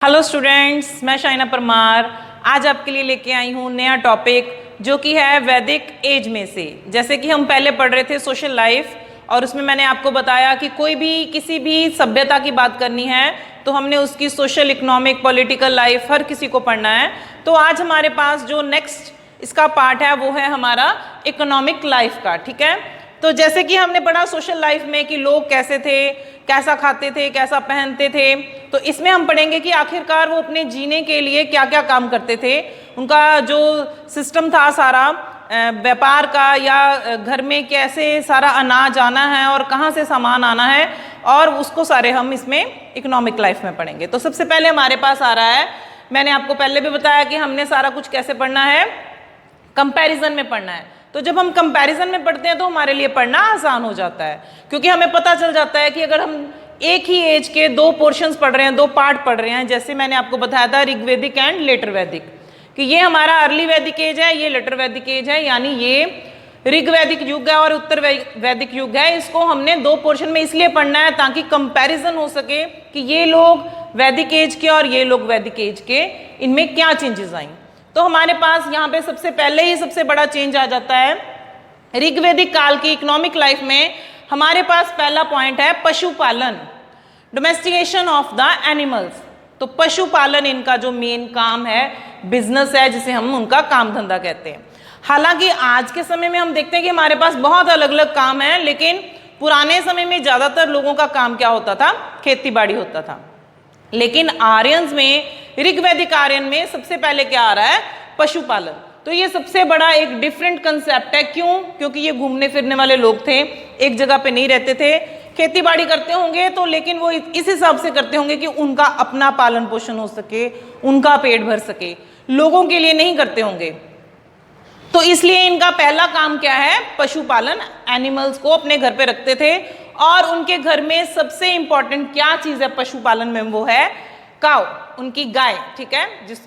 Hello students, मैं शाइना परमार आज आपके लिए लेके आई हूँ नया टॉपिक जो कि है वैदिक एज में से। जैसे कि हम पहले पढ़ रहे थे सोशल लाइफ, और उसमें मैंने आपको बताया कि कोई भी किसी भी सभ्यता की बात करनी है तो हमने उसकी सोशल, इकोनॉमिक, पॉलिटिकल लाइफ हर किसी को पढ़ना है। तो आज हमारे पास जो नेक्स्ट इसका पार्ट है वो है हमारा इकोनॉमिक लाइफ का। ठीक है, तो जैसे कि हमने पढ़ा सोशल लाइफ में कि लोग कैसे थे, कैसा खाते थे, कैसा पहनते थे, तो इसमें हम पढ़ेंगे कि आखिरकार वो अपने जीने के लिए क्या क्या काम करते थे। उनका जो सिस्टम था सारा व्यापार का, या घर में कैसे सारा अनाज आना है और कहाँ से सामान आना है, और उसको सारे हम इसमें इकोनॉमिक लाइफ में पढ़ेंगे। तो सबसे पहले हमारे पास आ रहा है, मैंने आपको पहले भी बताया कि हमने सारा कुछ कैसे पढ़ना है, कंपैरिजन में पढ़ना है। तो जब हम कंपैरिजन में पढ़ते हैं तो हमारे लिए पढ़ना आसान हो जाता है, क्योंकि हमें पता चल जाता है कि अगर हम एक ही एज के दो पोर्शंस पढ़ रहे हैं, दो पार्ट पढ़ रहे हैं, जैसे मैंने आपको बताया था ऋग्वैदिक एंड लेटर वैदिक, कि ये हमारा अर्ली वैदिक एज है, ये लेटर वैदिक एज है, यानी ये ऋग्वैदिक युग है और उत्तर वैदिक युग है। इसको हमने दो पोर्शन में इसलिए पढ़ना है ताकि कंपैरिजन हो सके कि ये लोग वैदिक एज के और ये लोग वैदिक एज के, इनमें क्या चेंजेस आई। तो हमारे पास यहाँ पे सबसे पहले ही सबसे बड़ा चेंज आ जाता है ऋग्वैदिक काल की इकोनॉमिक लाइफ में। हमारे पास पहला पॉइंट है पशुपालन, डोमेस्टिकेशन ऑफ द एनिमल्स। तो पशुपालन इनका जो मेन काम है, बिजनेस है, जिसे हम उनका काम धंधा कहते हैं। हालांकि आज के समय में हम देखते हैं कि हमारे पास बहुत अलग अलग काम है, लेकिन पुराने समय में ज्यादातर लोगों का काम क्या होता था, खेती बाड़ी होता था। लेकिन आर्यंस में, ऋग्वैदिक आर्यन में सबसे पहले क्या आ रहा है, पशुपालन। तो ये सबसे बड़ा एक डिफरेंट कंसेप्ट है। क्यों? क्योंकि ये घूमने फिरने वाले लोग थे, एक जगह पे नहीं रहते थे। खेती बाड़ी करते होंगे तो, लेकिन वो इस हिसाब से करते होंगे कि उनका अपना पालन पोषण हो सके, उनका पेट भर सके, लोगों के लिए नहीं करते होंगे। तो इसलिए इनका पहला काम क्या है, पशुपालन। एनिमल्स को अपने घर पे रखते थे, और उनके घर में सबसे इंपॉर्टेंट क्या चीज है पशुपालन में, वो है काउ, उनकी गाय। ठीक है,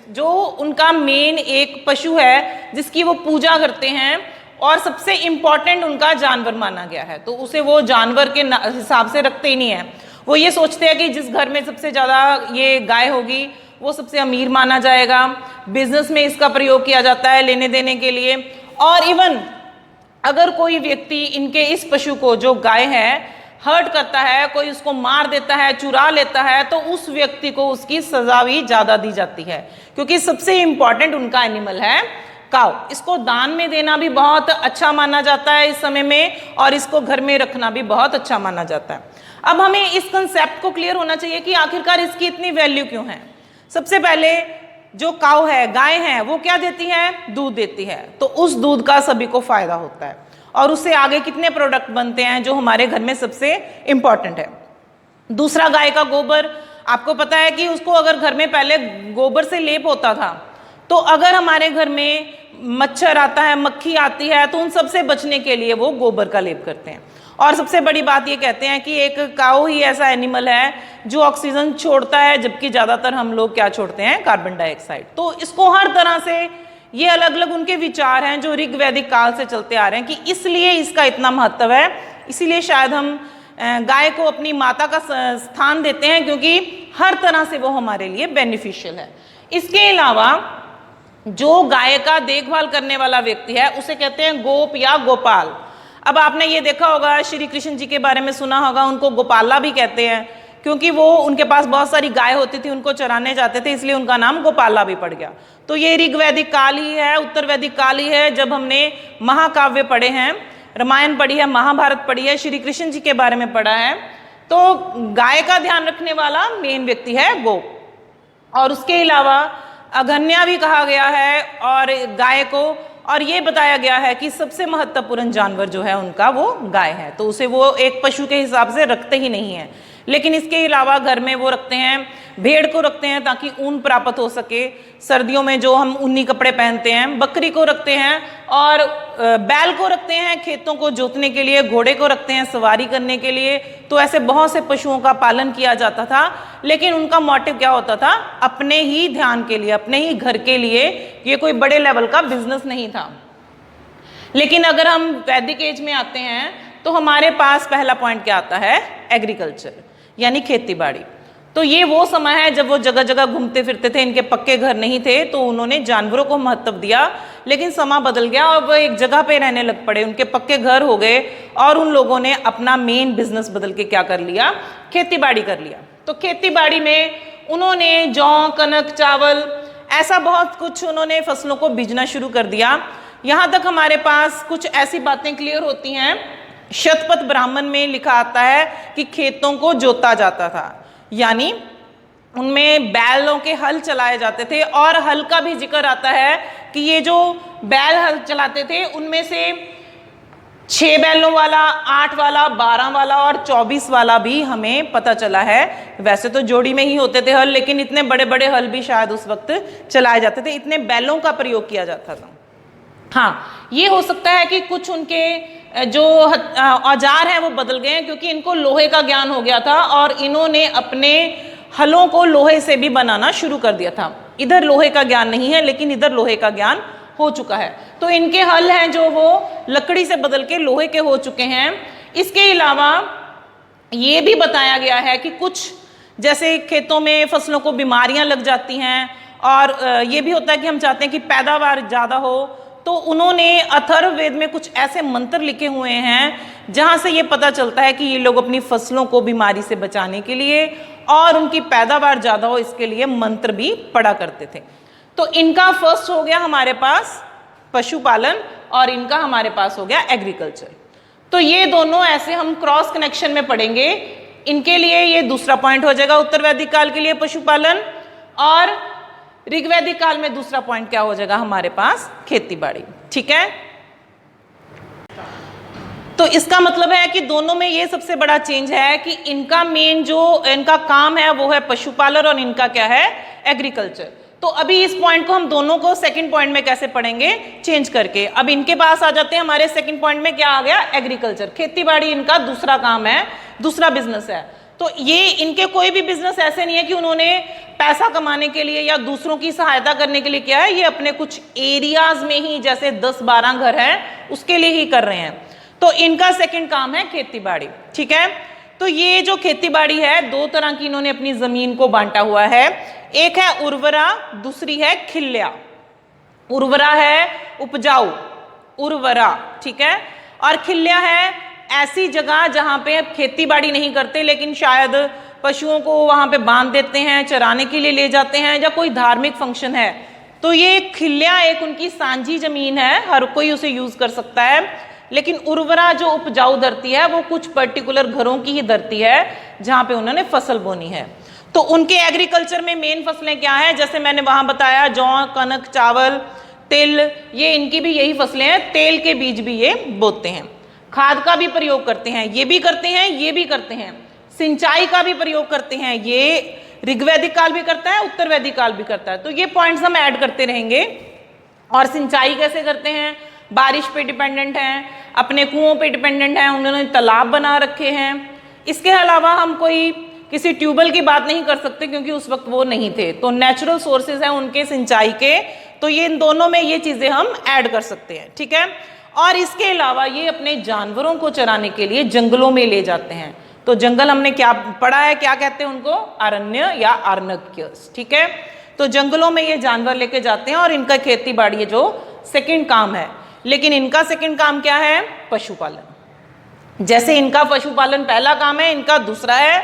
जो उनका मेन एक पशु है जिसकी वो पूजा करते हैं, और सबसे इंपॉर्टेंट उनका जानवर माना गया है। तो उसे वो जानवर के हिसाब से रखते ही नहीं है। वो ये सोचते हैं कि जिस घर में सबसे ज्यादा ये गाय होगी वो सबसे अमीर माना जाएगा। बिजनेस में इसका प्रयोग किया जाता है लेने देने के लिए। और इवन अगर कोई व्यक्ति इनके इस पशु को, जो गाय है, हर्ट करता है, कोई उसको मार देता है, चुरा लेता है, तो उस व्यक्ति को उसकी सजा भी ज्यादा दी जाती है, क्योंकि सबसे इंपॉर्टेंट उनका एनिमल है काउ। इसको दान में देना भी बहुत अच्छा माना जाता है इस समय में, और इसको घर में रखना भी बहुत अच्छा माना जाता है। अब हमें इस कंसेप्ट को क्लियर होना चाहिए कि आखिरकार इसकी इतनी वैल्यू क्यों है। सबसे पहले जो काउ है, गाय है, वो क्या देती है, दूध देती है। तो उस दूध का सभी को फायदा होता है, और उससे आगे कितने प्रोडक्ट बनते हैं जो हमारे घर में सबसे इंपॉर्टेंट है। दूसरा, गाय का गोबर। आपको पता है कि उसको अगर घर में पहले गोबर से लेप होता था, तो अगर हमारे घर में मच्छर आता है, मक्खी आती है, तो उन सब से बचने के लिए वो गोबर का लेप करते हैं। और सबसे बड़ी बात ये कहते हैं कि एक काऊ ही ऐसा एनिमल है जो ऑक्सीजन छोड़ता है, जबकि ज्यादातर हम लोग क्या छोड़ते हैं, कार्बन डाइऑक्साइड। तो इसको हर तरह से, ये अलग अलग उनके विचार हैं जो ऋग्वैदिक काल से चलते आ रहे हैं कि इसलिए इसका इतना महत्व है। इसीलिए शायद हम गाय को अपनी माता का स्थान देते हैं, क्योंकि हर तरह से वो हमारे लिए बेनिफिशियल है। इसके अलावा जो गाय का देखभाल करने वाला व्यक्ति है उसे कहते हैं गोप या गोपाल। अब आपने ये देखा होगा, श्री कृष्ण जी के बारे में सुना होगा, उनको गोपाला भी कहते हैं, क्योंकि वो उनके पास बहुत सारी गाय होती थी, उनको चराने जाते थे, इसलिए उनका नाम गोपाला भी पड़ गया। तो ये ऋग्वैदिक काल ही है, उत्तर वैदिक काल ही है, जब हमने महाकाव्य पढ़े हैं, रामायण पढ़ी है, महाभारत पढ़ी है, श्री कृष्ण जी के बारे में पढ़ा है। तो गाय का ध्यान रखने वाला मेन व्यक्ति है गोप। और उसके अलावा अगन्या भी कहा गया है और गाय को, और ये बताया गया है कि सबसे महत्वपूर्ण जानवर जो है उनका वो गाय है। तो उसे वो एक पशु के हिसाब से रखते ही नहीं है। लेकिन इसके अलावा घर में वो रखते हैं, भेड़ को रखते हैं ताकि ऊन प्राप्त हो सके, सर्दियों में जो हम ऊनी कपड़े पहनते हैं, बकरी को रखते हैं, और बैल को रखते हैं खेतों को जोतने के लिए, घोड़े को रखते हैं सवारी करने के लिए। तो ऐसे बहुत से पशुओं का पालन किया जाता था, लेकिन उनका मोटिव क्या होता था, अपने ही ध्यान के लिए, अपने ही घर के लिए। ये कोई बड़े लेवल का बिजनेस नहीं था। लेकिन अगर हम वैदिक एज में आते हैं तो हमारे पास पहला पॉइंट क्या आता है, एग्रीकल्चर, यानी खेती बाड़ी। तो ये वो समय है जब वो जगह जगह घूमते फिरते थे, इनके पक्के घर नहीं थे, तो उन्होंने जानवरों को महत्व दिया। लेकिन समय बदल गया और वो एक जगह पे रहने लग पड़े, उनके पक्के घर हो गए और उन लोगों ने अपना मेन बिजनेस बदल के क्या कर लिया, खेती बाड़ी कर लिया। तो खेती बाड़ी में उन्होंने जौ, कनक, चावल, ऐसा बहुत कुछ उन्होंने फसलों को बीजना शुरू कर दिया। यहाँ तक हमारे पास कुछ ऐसी बातें क्लियर होती हैं, शतपथ ब्राह्मण में लिखा आता है कि खेतों को जोता जाता था, यानी उनमें बैलों के हल चलाए जाते थे। और हल का भी जिक्र आता है कि ये जो बैल हल चलाते थे उनमें से 6 बैलों वाला, 8 वाला, 12 वाला और 24 वाला भी हमें पता चला है। वैसे तो जोड़ी में ही होते थे हल, लेकिन इतने बड़े बड़े हल भी शायद उस वक्त चलाए जाते थे, इतने बैलों का प्रयोग किया जाता था। हाँ, ये हो सकता है कि कुछ उनके जो औजार हैं वो बदल गए हैं, क्योंकि इनको लोहे का ज्ञान हो गया था और इन्होंने अपने हलों को लोहे से भी बनाना शुरू कर दिया था। इधर लोहे का ज्ञान नहीं है, लेकिन इधर लोहे का ज्ञान हो चुका है। तो इनके हल हैं जो वो लकड़ी से बदल के लोहे के हो चुके हैं। इसके अलावा ये भी बताया गया है कि कुछ जैसे खेतों में फसलों को बीमारियां लग जाती हैं और ये भी होता है कि हम चाहते हैं कि पैदावार ज़्यादा हो, तो उन्होंने अथर्ववेद में कुछ ऐसे मंत्र लिखे हुए हैं जहाँ से ये पता चलता है कि ये लोग अपनी फसलों को बीमारी से बचाने के लिए और उनकी पैदावार ज़्यादा हो इसके लिए मंत्र भी पढ़ा करते थे। तो इनका फर्स्ट हो गया हमारे पास पशुपालन और इनका हमारे पास हो गया एग्रीकल्चर। तो ये दोनों ऐसे हम क्रॉस कनेक्शन में पढ़ेंगे। इनके लिए ये दूसरा पॉइंट हो जाएगा, उत्तर वैदिक काल के लिए पशुपालन, और ऋग्वैदिक काल में दूसरा पॉइंट क्या हो जाएगा हमारे पास, खेती बाड़ी। ठीक है, तो इसका मतलब है कि दोनों में ये सबसे बड़ा चेंज है कि इनका मेन जो इनका काम है वो है पशुपालन और इनका क्या है, एग्रीकल्चर। तो अभी इस पॉइंट को हम दोनों को सेकंड पॉइंट में कैसे पढ़ेंगे, चेंज करके। अब इनके पास आ जाते हैं, हमारे सेकंड पॉइंट में क्या आ गया, एग्रीकल्चर, खेती बाड़ी इनका दूसरा काम है, दूसरा बिजनेस है। तो ये इनके कोई भी बिजनेस ऐसे नहीं है कि उन्होंने पैसा कमाने के लिए या दूसरों की सहायता करने के लिए किया है, ये अपने कुछ एरियाज में ही जैसे 10-12 घर हैं उसके लिए ही कर रहे हैं। तो इनका सेकंड काम है खेती बाड़ी। ठीक है, तो ये जो खेती बाड़ी है दो तरह की इन्होंने अपनी जमीन को बांटा हुआ है, एक है उर्वरा, दूसरी है खिल्या। उर्वरा है उपजाऊ, उर्वरा, ठीक है, और खिल्या है ऐसी जगह जहां पे खेती बाड़ी नहीं करते लेकिन शायद पशुओं को वहां पे बांध देते हैं, चराने के लिए ले जाते हैं या कोई धार्मिक फंक्शन है। तो ये खिल्या एक उनकी सांझी जमीन है, हर कोई उसे यूज कर सकता है। लेकिन उर्वरा जो उपजाऊ धरती है वो कुछ पर्टिकुलर घरों की ही धरती है जहां पे उन्होंने फसल बोनी है। तो उनके एग्रीकल्चर में मेन फसलें क्या हैं, जैसे मैंने वहां बताया जौ, कनक, चावल, तिल, ये इनकी भी यही फसलें हैं। तेल के बीज भी ये बोते हैं, खाद का भी प्रयोग करते हैं, ये भी करते हैं, ये भी करते हैं, सिंचाई का भी प्रयोग करते हैं, ये ऋग्वैदिक काल भी करता है, उत्तर वैदिक काल भी करता है। तो ये पॉइंट्स हम ऐड करते रहेंगे। और सिंचाई कैसे करते हैं, बारिश पे डिपेंडेंट हैं, अपने कुओं पे डिपेंडेंट हैं, उन्होंने तालाब बना रखे हैं। इसके अलावा हम कोई किसी ट्यूबवेल की बात नहीं कर सकते क्योंकि उस वक्त वो नहीं थे, तो नेचुरल सोर्सेज हैं उनके सिंचाई के। तो ये इन दोनों में ये चीजें हम ऐड कर सकते हैं। ठीक है, और इसके अलावा ये अपने जानवरों को चराने के लिए जंगलों में ले जाते हैं। तो जंगल हमने क्या पढ़ा है, क्या कहते हैं उनको, अरण्य या आरण्यक। ठीक है, तो जंगलों में ये जानवर लेके जाते हैं और इनका खेती बाड़ी जो सेकंड काम है। लेकिन इनका सेकंड काम क्या है, पशुपालन। जैसे इनका पशुपालन पहला काम है, इनका दूसरा है,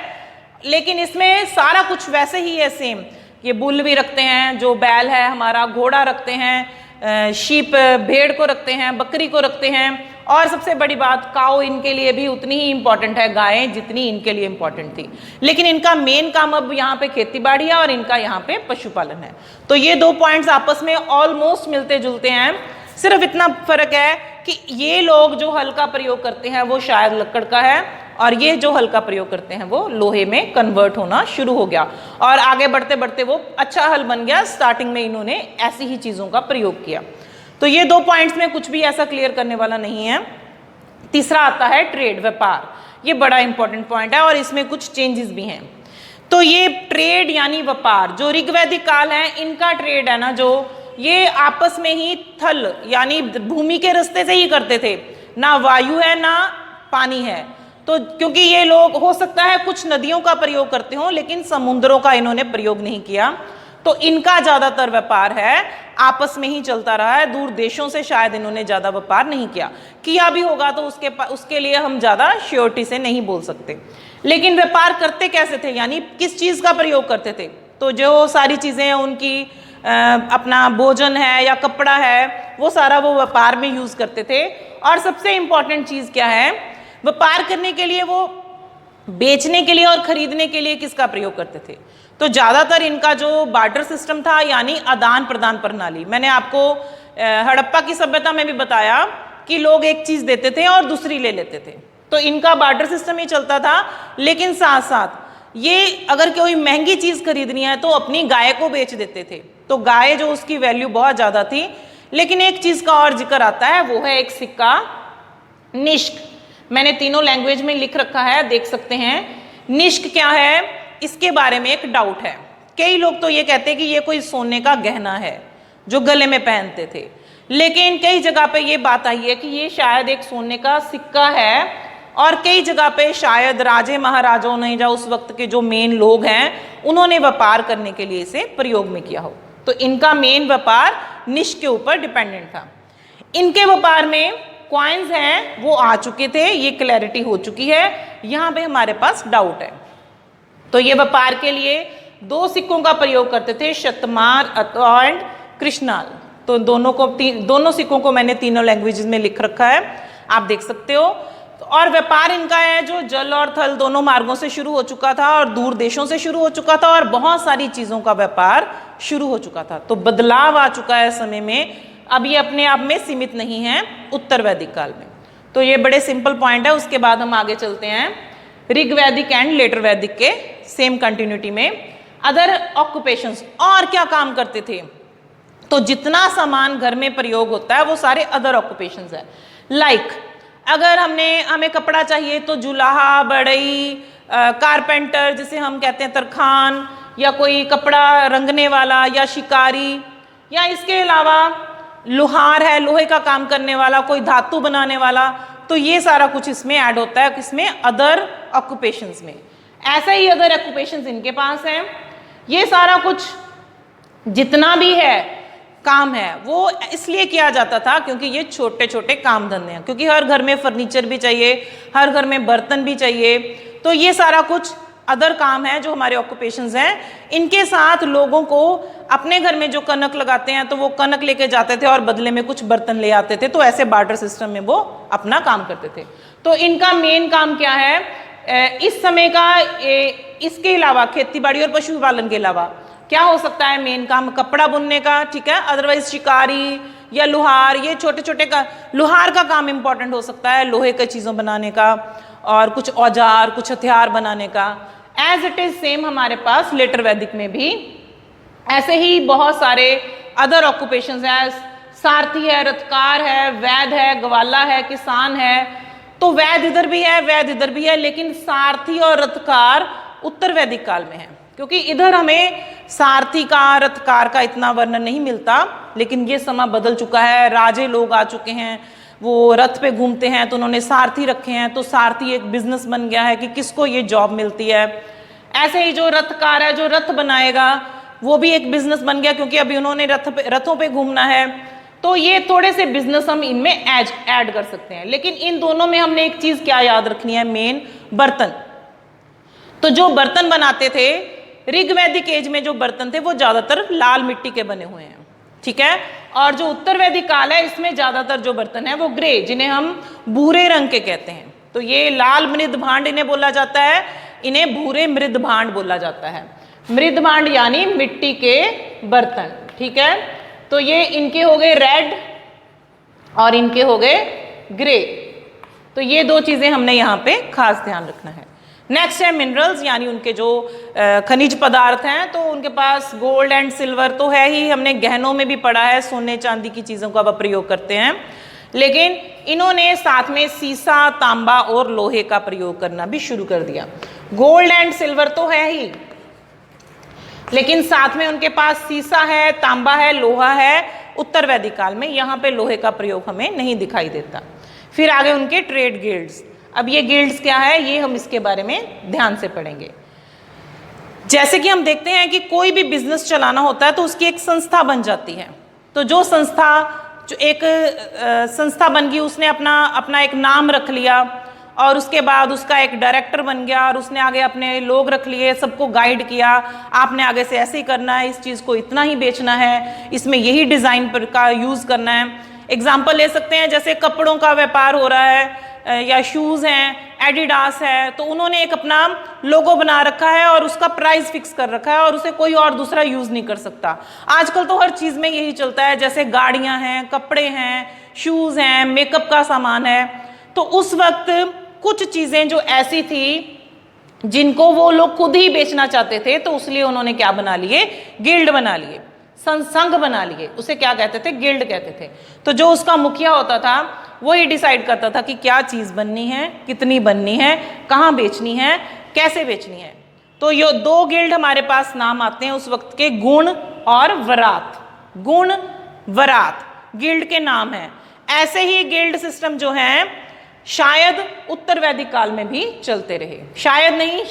लेकिन इसमें सारा कुछ वैसे ही है सेम। ये बुल भी रखते हैं, जो बैल है हमारा, घोड़ा रखते हैं, शीप भेड़ को रखते हैं, बकरी को रखते हैं, और सबसे बड़ी बात काऊ इनके लिए भी उतनी ही इंपॉर्टेंट है गायें जितनी इनके लिए इंपॉर्टेंट थी। लेकिन इनका मेन काम अब यहाँ पे खेती बाड़ी है और इनका यहाँ पे पशुपालन है। तो ये दो पॉइंट्स आपस में ऑलमोस्ट मिलते जुलते हैं, सिर्फ इतना फर्क है कि ये लोग जो हल का प्रयोग करते हैं वो शायद लकड़ का है और ये जो हल का प्रयोग करते हैं वो लोहे में कन्वर्ट होना शुरू हो गया और आगे बढ़ते बढ़ते वो अच्छा हल बन गया। स्टार्टिंग में इन्होंने ऐसी ही चीज़ों का प्रयोग किया। तो ये दो पॉइंट्स में कुछ भी ऐसा क्लियर करने वाला नहीं है। तीसरा आता है ट्रेड, व्यापार। ये बड़ा इंपॉर्टेंट पॉइंट है और इसमें कुछ चेंजेस भी हैं। तो ये ट्रेड यानी व्यापार, जो ऋग्वैदिक काल है इनका ट्रेड है ना, जो ये आपस में ही थल यानी भूमि के रास्ते से ही करते थे, ना वायु है ना पानी है। तो क्योंकि ये लोग हो सकता है कुछ नदियों का प्रयोग करते हो, लेकिन समुद्रों का इन्होंने प्रयोग नहीं किया, तो इनका ज्यादातर व्यापार है आपस में ही चलता रहा है। दूर देशों से शायद इन्होंने ज्यादा व्यापार नहीं किया भी होगा तो उसके लिए हम ज्यादा श्योरिटी से नहीं बोल सकते। लेकिन व्यापार करते कैसे थे, यानी किस चीज का प्रयोग करते थे? तो जो सारी चीजें हैं उनकी अपना भोजन है या कपड़ा है, वो सारा वो व्यापार में यूज करते थे। और सबसे इंपॉर्टेंट चीज क्या है, व्यापार करने के लिए वो बेचने के लिए और खरीदने के लिए किसका प्रयोग करते थे? तो ज्यादातर इनका जो बार्टर सिस्टम था, यानी आदान प्रदान प्रणाली। मैंने आपको हड़प्पा की सभ्यता में भी बताया कि लोग एक चीज देते थे और दूसरी ले लेते थे, तो इनका बार्टर सिस्टम ही चलता था। लेकिन साथ साथ ये अगर कोई महंगी चीज खरीदनी है तो अपनी गाय को बेच देते थे, तो गाय जो उसकी वैल्यू बहुत ज्यादा थी। लेकिन एक चीज का और जिक्र आता है, वो है एक सिक्का निष्क। मैंने तीनों लैंग्वेज में लिख रखा है, देख सकते हैं। निष्क क्या है, इसके बारे में एक डाउट है। कई लोग तो ये कहते हैं कि ये कोई सोने का गहना है जो गले में पहनते थे, लेकिन कई जगह पे ये बात आई है कि ये शायद एक सोने का सिक्का है, और कई जगह पे शायद राजे महाराजाओं ने या उस वक्त के जो मेन लोग हैं उन्होंने व्यापार करने के लिए इसे प्रयोग में किया हो। तो इनका मेन व्यापार निष्क के ऊपर डिपेंडेंट था। इनके व्यापार में कॉइन्स हैं वो आ चुके थे, ये क्लैरिटी हो चुकी है। यहाँ पे हमारे पास डाउट है। तो ये व्यापार के लिए दो सिक्कों का प्रयोग करते थे, शतमार एंड कृष्णाल। तो दोनों सिक्कों को मैंने तीनों लैंग्वेजेस में लिख रखा है, आप देख सकते हो। और व्यापार इनका है जो जल और थल दोनों मार्गों से शुरू हो चुका था, और दूर देशों से शुरू हो चुका था, और बहुत सारी चीजों का व्यापार शुरू हो चुका था। तो बदलाव आ चुका है समय में, अब ये अपने आप में सीमित नहीं है उत्तर वैदिक काल में। तो ये बड़े सिंपल पॉइंट है। उसके बाद हम आगे चलते हैं ऋग वैदिक एंड लेटर वैदिक के सेम कंटिन्यूटी में। अदर ऑक्यूपेशंस, और क्या काम करते थे? तो जितना सामान घर में प्रयोग होता है वो सारे अदर ऑक्यूपेशंस है। लाइक अगर हमें कपड़ा चाहिए तो जुलाहा, बढ़ई, कारपेंटर जिसे हम कहते हैं, तरखान, या कोई कपड़ा रंगने वाला, या शिकारी, या इसके अलावा लोहार है, लोहे का काम करने वाला, कोई धातु बनाने वाला। तो ये सारा कुछ इसमें ऐड होता है, किसमें? अदर ऑक्यूपेशंस में। ऐसा ही अदर ऑक्यूपेशंस इनके पास है। ये सारा कुछ जितना भी है काम है वो इसलिए किया जाता था क्योंकि ये छोटे छोटे काम धंधे हैं, क्योंकि हर घर में फर्नीचर भी चाहिए, हर घर में बर्तन भी चाहिए। तो ये सारा कुछ अदर काम है जो हमारे ऑक्यूपेशंस हैं। इनके साथ लोगों को अपने घर में जो कनक लगाते हैं तो वो कनक लेके जाते थे और बदले में कुछ बर्तन ले आते थे। तो ऐसे बार्टर सिस्टम में वो अपना काम करते थे। तो इनका मेन काम क्या है इस समय का? इसके अलावा खेती बाड़ी और पशुपालन के अलावा क्या हो सकता है मेन काम? कपड़ा बुनने का, ठीक है। अदरवाइज शिकारी या लोहार, ये छोटे छोटे का लोहार का काम इंपॉर्टेंट हो सकता है, लोहे की चीज़ों बनाने का, और कुछ औजार, कुछ हथियार बनाने का। एज इट इज सेम हमारे पास लेटर वैदिक में भी ऐसे ही बहुत सारे अदर ऑक्यूपेशंस हैं। सारथी है, रथकार है, वैद है, ग्वाला है, किसान है। तो वैद इधर भी है, वैद इधर भी है, लेकिन सारथी और रथकार उत्तर वैदिक काल में है, क्योंकि इधर हमें सारथी का, रथकार का इतना वर्णन नहीं मिलता। लेकिन ये समय बदल चुका है, राजे लोग आ चुके हैं, वो रथ पे घूमते हैं तो उन्होंने सारथी रखे हैं। तो सारथी एक बिजनेस बन गया है कि किसको ये जॉब मिलती है। ऐसे ही जो रथकार है, जो रथ बनाएगा, वो भी एक बिजनेस बन गया, क्योंकि अभी उन्होंने रथों पे घूमना है। तो ये थोड़े से बिजनेस हम इनमें ऐड कर सकते हैं। लेकिन इन दोनों में हमने एक चीज क्या याद रखनी है, मेन बर्तन। तो जो बर्तन बनाते थे ऋग वैदिक एज में, जो बर्तन थे वो ज्यादातर लाल मिट्टी के बने हुए हैं, ठीक है। और जो उत्तर वैदिक काल है इसमें ज्यादातर जो बर्तन है वो ग्रे, जिन्हें हम भूरे रंग के कहते हैं। तो ये लाल मृद भांड इन्हें बोला जाता है, इन्हें भूरे मृद भांड बोला जाता है। मृद भांड यानी मिट्टी के बर्तन, ठीक है। तो ये इनके हो गए रेड और इनके हो गए ग्रे। तो ये दो चीजें हमने यहाँ पे खास ध्यान रखना है। नेक्स्ट है मिनरल्स, यानी उनके जो खनिज पदार्थ हैं। तो उनके पास गोल्ड एंड सिल्वर तो है ही, हमने गहनों में भी पढ़ा है, सोने चांदी की चीज़ों का वह प्रयोग करते हैं। लेकिन इन्होंने साथ में सीसा, तांबा और लोहे का प्रयोग करना भी शुरू कर दिया। गोल्ड एंड सिल्वर तो है ही, लेकिन साथ में उनके पास सीसा है, तांबा है, लोहा है। उत्तर वैदिक काल में यहाँ पे लोहे का प्रयोग हमें नहीं दिखाई देता। फिर आगे उनके ट्रेड गिल्ड्स। अब ये गिल्ड्स क्या है, ये हम इसके बारे में ध्यान से पढ़ेंगे। जैसे कि हम देखते हैं कि कोई भी बिजनेस चलाना होता है तो उसकी एक संस्था बन जाती है। तो जो एक संस्था बन गई, उसने अपना एक नाम रख लिया और उसके बाद उसका एक डायरेक्टर बन गया और उसने आगे अपने लोग रख लिए, सबको गाइड किया, आपने आगे से ऐसे ही करना है, इस चीज़ को इतना ही बेचना है, इसमें यही डिज़ाइन पर का यूज़ करना है। एग्जाम्पल ले सकते हैं, जैसे कपड़ों का व्यापार हो रहा है या शूज़ हैं, एडिडास है, तो उन्होंने एक अपना लोगो बना रखा है और उसका प्राइस फिक्स कर रखा है और उसे कोई और दूसरा यूज़ नहीं कर सकता। आजकल तो हर चीज़ में यही चलता है, जैसे गाड़ियाँ हैं, कपड़े हैं, शूज़ हैं, मेकअप का सामान है। तो उस वक्त कुछ चीज़ें जो ऐसी थी जिनको वो लोग खुद ही बेचना चाहते थे, तो इसलिए उन्होंने क्या बना लिए, गिल्ड बना लिए, संघ बना लिए। उसे क्या कहते थे, गिल्ड कहते थे। तो जो उसका मुखिया होता था वही डिसाइड करता था कि क्या चीज़ बननी है, कितनी बननी है, कहाँ बेचनी है, कैसे बेचनी है। तो ये दो गिल्ड हमारे पास नाम आते हैं उस वक्त के, गुण और वरात। गुण वरात गिल्ड के नाम हैं। ऐसे ही गिल्ड सिस्टम जो है शायद उत्तर वैदिक काल में भी चलते रहे, शायद नहीं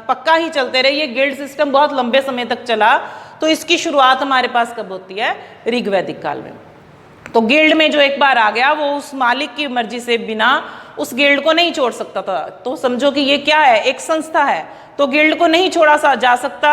पक्का ही चलते रहे। ये गिल्ड सिस्टम बहुत लंबे समय तक चला। तो इसकी शुरुआत हमारे पास कब होती है, ऋग्वैदिक काल में। तो गिल्ड में जो एक बार आ गया वो उस मालिक की मर्जी से बिना उस गिल्ड को नहीं छोड़ सकता था। तो समझो कि ये क्या है, एक संस्था है, तो गिल्ड को नहीं छोड़ा जा सकता,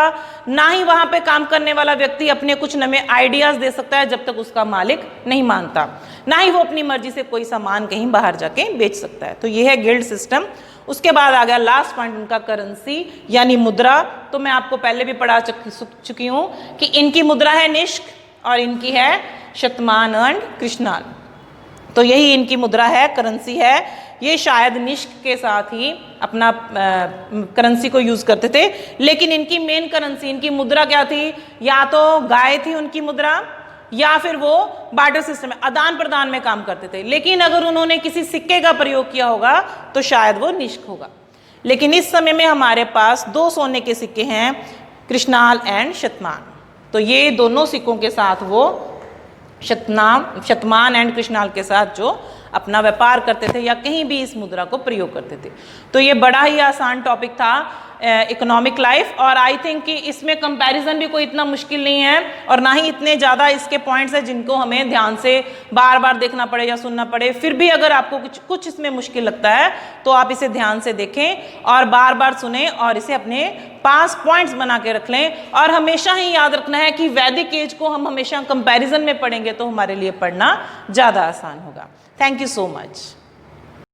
ना ही वहां पे काम करने वाला व्यक्ति अपने कुछ नए आइडियाज दे सकता है जब तक उसका मालिक नहीं मानता, ना ही वो अपनी मर्जी से कोई सामान कहीं बाहर जाके बेच सकता है। तो ये है गिल्ड सिस्टम। उसके बाद आ गया लास्ट पॉइंट उनका, करेंसी यानी मुद्रा। तो मैं आपको पहले भी पढ़ा चुकी हूं कि इनकी मुद्रा है निष्क और इनकी है शतमान एंड कृष्णाल। तो यही इनकी मुद्रा है, करेंसी है। ये शायद निष्क के साथ ही अपना करेंसी को यूज करते थे, लेकिन इनकी मेन करेंसी, इनकी मुद्रा क्या थी, या तो गाय थी उनकी मुद्रा, या फिर वो बार्टर सिस्टम में आदान प्रदान में काम करते थे। लेकिन अगर उन्होंने किसी सिक्के का प्रयोग किया होगा तो शायद वो निष्क होगा। लेकिन इस समय में हमारे पास 2 सोने के सिक्के हैं, कृष्णाल एंड शतमान। तो ये दोनों सिक्कों के साथ वो शतमान एंड कृष्णाल के साथ जो अपना व्यापार करते थे या कहीं भी इस मुद्रा को प्रयोग करते थे। तो ये बड़ा ही आसान टॉपिक था इकोनॉमिक लाइफ, और आई थिंक कि इसमें कंपैरिजन भी कोई इतना मुश्किल नहीं है और ना ही इतने ज़्यादा इसके पॉइंट्स हैं जिनको हमें ध्यान से बार बार देखना पड़े या सुनना पड़े। फिर भी अगर आपको कुछ इसमें मुश्किल लगता है तो आप इसे ध्यान से देखें और बार बार सुने और इसे अपने पास पॉइंट्स बना के रख लें। और हमेशा ही याद रखना है कि वैदिक एज को हम हमेशा कंपैरिजन में पढ़ेंगे तो हमारे लिए पढ़ना ज़्यादा आसान होगा। Thank you so much.